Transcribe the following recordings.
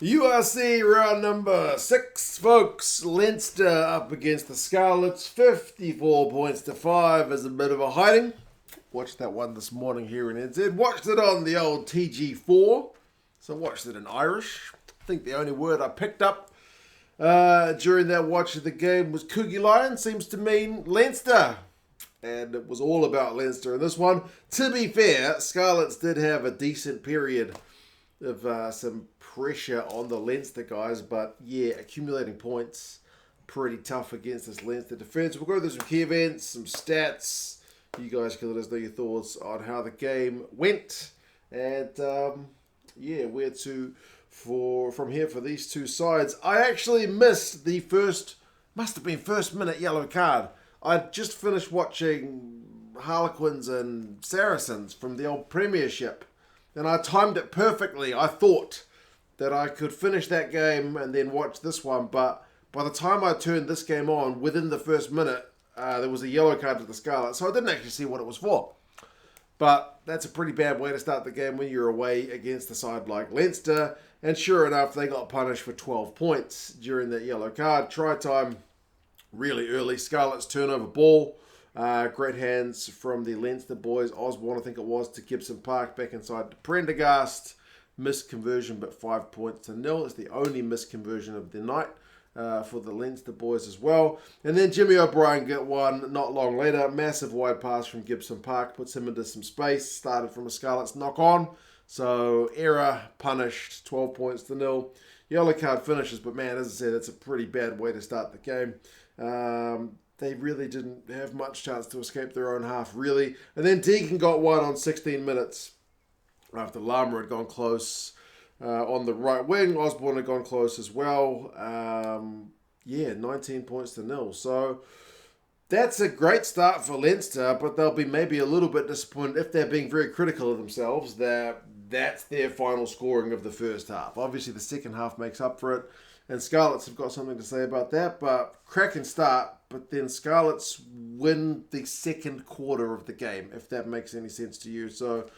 URC round number 6, folks. Leinster up against the Scarlets. 54 points to 5 as a bit of a hiding. Watched that one this morning here in NZ. Watched it on the old TG4. So watched it in Irish. I think the only word I picked up during that watch of the game was Coogie Lion. Seems to mean Leinster. And it was all about Leinster in this one. To be fair, Scarlets did have a decent period of some pressure on the Leinster guys, but yeah, accumulating points pretty tough against this Leinster defence. We'll go through some key events, some stats. You guys can let us know your thoughts on how the game went, and where to from here for these two sides. I actually missed the must have been first minute yellow card. I'd just finished watching Harlequins and Saracens from the old Premiership, and I timed it perfectly. I thought that I could finish that game and then watch this one, but by the time I turned this game on, within the first minute, there was a yellow card to the Scarlets, so I didn't actually see what it was for. But that's a pretty bad way to start the game when you're away against a side like Leinster, and sure enough, they got punished for 12 points during that yellow card. Try time really early. Scarlets turnover ball. Great hands from the Leinster boys. Osborne, I think it was, to Gibson Park back inside to Prendergast. Missed conversion, but 5 points to 0. It's the only missed conversion of the night for the Leinster boys as well. And then Jimmy O'Brien get one not long later. Massive wide pass from Gibson Park. Puts him into some space. Started from a Scarlets knock on. So error, punished, 12 points to 0. Yellow card finishes, but man, as I said, it's a pretty bad way to start the game. They really didn't have much chance to escape their own half, really. And then Deegan got one on 16 minutes after Lama had gone close on the right wing. Osborne had gone close as well. 19 points to 0. So that's a great start for Leinster, but they'll be maybe a little bit disappointed if they're being very critical of themselves that that's their final scoring of the first half. Obviously, the second half makes up for it. And Scarlets have got something to say about that, but cracking start. But then Scarlets win the second quarter of the game, if that makes any sense to you. So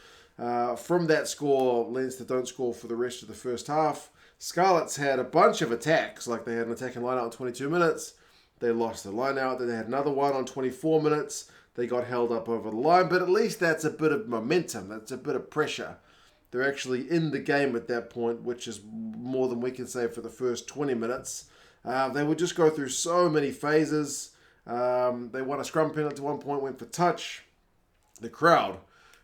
from that score, Leinster don't score for the rest of the first half. Scarlets had a bunch of attacks, like they had an attacking line out in 22 minutes. They lost the line out. Then they had another one on 24 minutes. They got held up over the line, but at least that's a bit of momentum. That's a bit of pressure. They're actually in the game at that point, which is more than we can say for the first 20 minutes. They would just go through so many phases. They won a scrum penalty at one point, went for touch. The crowd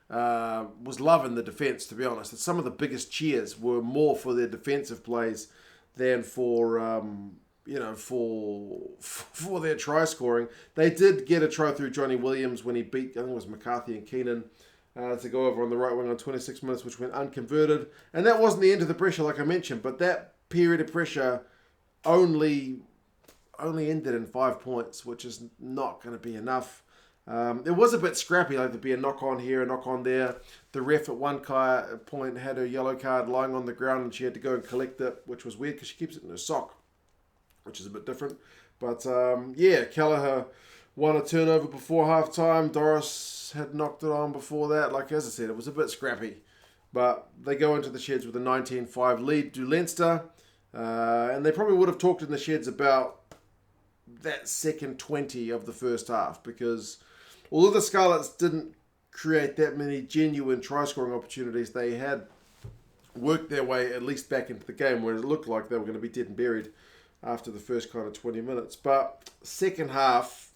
was loving the defence, to be honest. Some of the biggest cheers were more for their defensive plays than for their try scoring. They did get a try through Johnny Williams when he beat, I think it was McCarthy and Keenan, to go over on the right wing on 26 minutes, which went unconverted. And that wasn't the end of the pressure, like I mentioned, but that period of pressure only ended in 5 points, which is not going to be enough. It was a bit scrappy, like there'd be a knock on here, a knock on there. The ref at one point had her yellow card lying on the ground and she had to go and collect it, which was weird because she keeps it in her sock, which is a bit different. But Kelleher won a turnover before half-time. Doris had knocked it on before that. Like, as I said, it was a bit scrappy. But they go into the sheds with a 19-5 lead to Leinster. And they probably would have talked in the sheds about that second 20 of the first half. Because although the Scarlets didn't create that many genuine try-scoring opportunities, they had worked their way at least back into the game, where it looked like they were going to be dead and buried after the first kind of 20 minutes. But second half,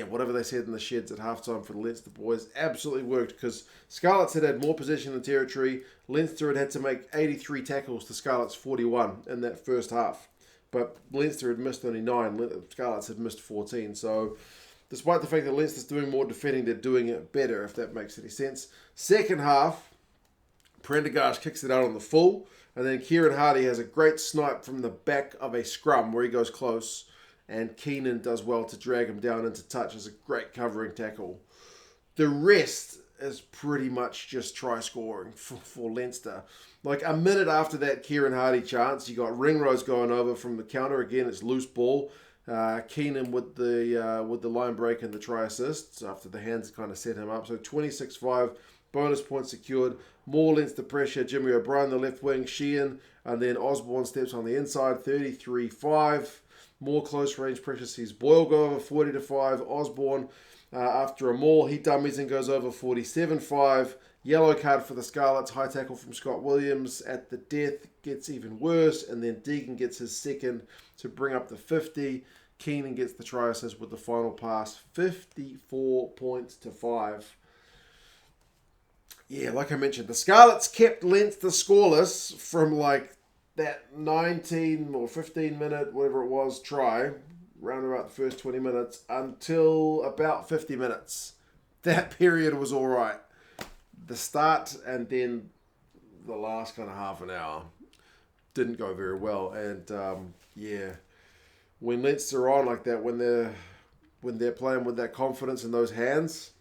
whatever they said in the sheds at halftime for the Leinster boys absolutely worked, because Scarlets had more possession and territory. Leinster had to make 83 tackles to Scarlets 41 in that first half. But Leinster had missed only 9. Scarlets had missed 14. So despite the fact that Leinster's doing more defending, they're doing it better, if that makes any sense. Second half, Prendergast kicks it out on the full. And then Kieran Hardy has a great snipe from the back of a scrum where he goes close. And Keenan does well to drag him down into touch as a great covering tackle. The rest is pretty much just try scoring for Leinster. Like a minute after that Kieran Hardy chance, you got Ringrose going over from the counter again. It's loose ball. Keenan with the line break and the try assists after the hands kind of set him up. So 26-5. Bonus points secured. More Leinster pressure. Jimmy O'Brien, the left wing. Sheehan And then Osborne steps on the inside, 33-5. More close range pressure sees Boyle go over 40-5. Osborne, after a maul, he dummies and goes over 47-5. Yellow card for the Scarlets. High tackle from Scott Williams at the death. Gets even worse. And then Deegan gets his second to bring up the 50. Keenan gets the try assist with the final pass. 54 points to 5. Yeah, like I mentioned, the Scarlets kept Leinster scoreless from like that 19 or 15 minute, whatever it was, try, round about the first 20 minutes, until about 50 minutes. That period was all right. The start and then the last kind of half an hour didn't go very well. And yeah, when Leinster are on like that, when they're playing with that confidence in those hands,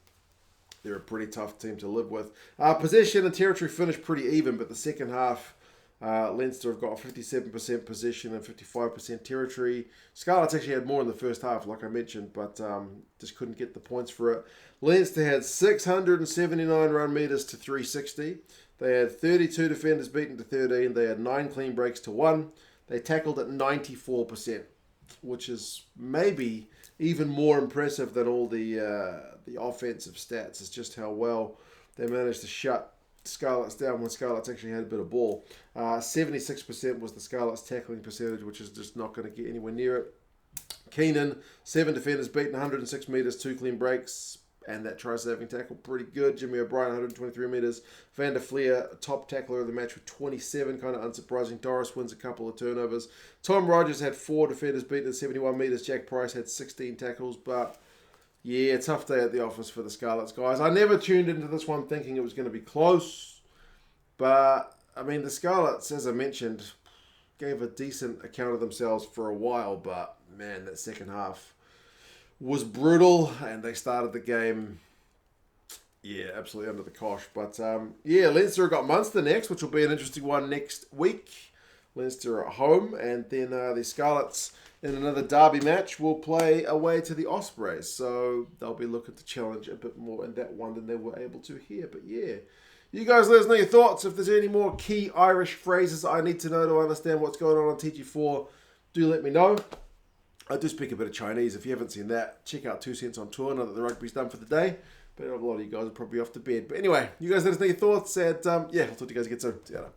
they're a pretty tough team to live with. Possession and territory finished pretty even, but the second half, Leinster have got 57% possession and 55% territory. Scarlets actually had more in the first half, like I mentioned, but just couldn't get the points for it. Leinster had 679 run meters to 360. They had 32 defenders beaten to 13. They had 9 clean breaks to 1. They tackled at 94%, which is maybe even more impressive than all the offensive stats. It's just how well they managed to shut Scarlets down when Scarlets actually had a bit of ball. 76% was the Scarlets tackling percentage, which is just not going to get anywhere near it. Keenan, 7 defenders beaten, 106 metres, 2 clean breaks, and that try-saving tackle, pretty good. Jimmy O'Brien, 123 metres. Van der Fleer, top tackler of the match with 27, kind of unsurprising. Doris wins a couple of turnovers. Tom Rogers had 4 defenders beaten at 71 metres. Jack Price had 16 tackles, but yeah, tough day at the office for the Scarlets, guys. I never tuned into this one thinking it was going to be close, but I mean, the Scarlets, as I mentioned, gave a decent account of themselves for a while, but man, that second half was brutal, and they started the game, yeah, absolutely under the cosh. But yeah, Leinster have got Munster next, which will be an interesting one next week. Leinster at home, and then the Scarlets in another derby match will play away to the Ospreys. So they'll be looking to challenge a bit more in that one than they were able to here. But yeah, you guys let us know your thoughts. If there's any more key Irish phrases I need to know to understand what's going on TG4, do let me know. I do speak a bit of Chinese. If you haven't seen that, check out 2 Cents on Tour. Now that the rugby's done for the day. But a lot of you guys are probably off to bed. But anyway, you guys let us know your thoughts. And yeah, I'll talk to you guys again soon. See you later.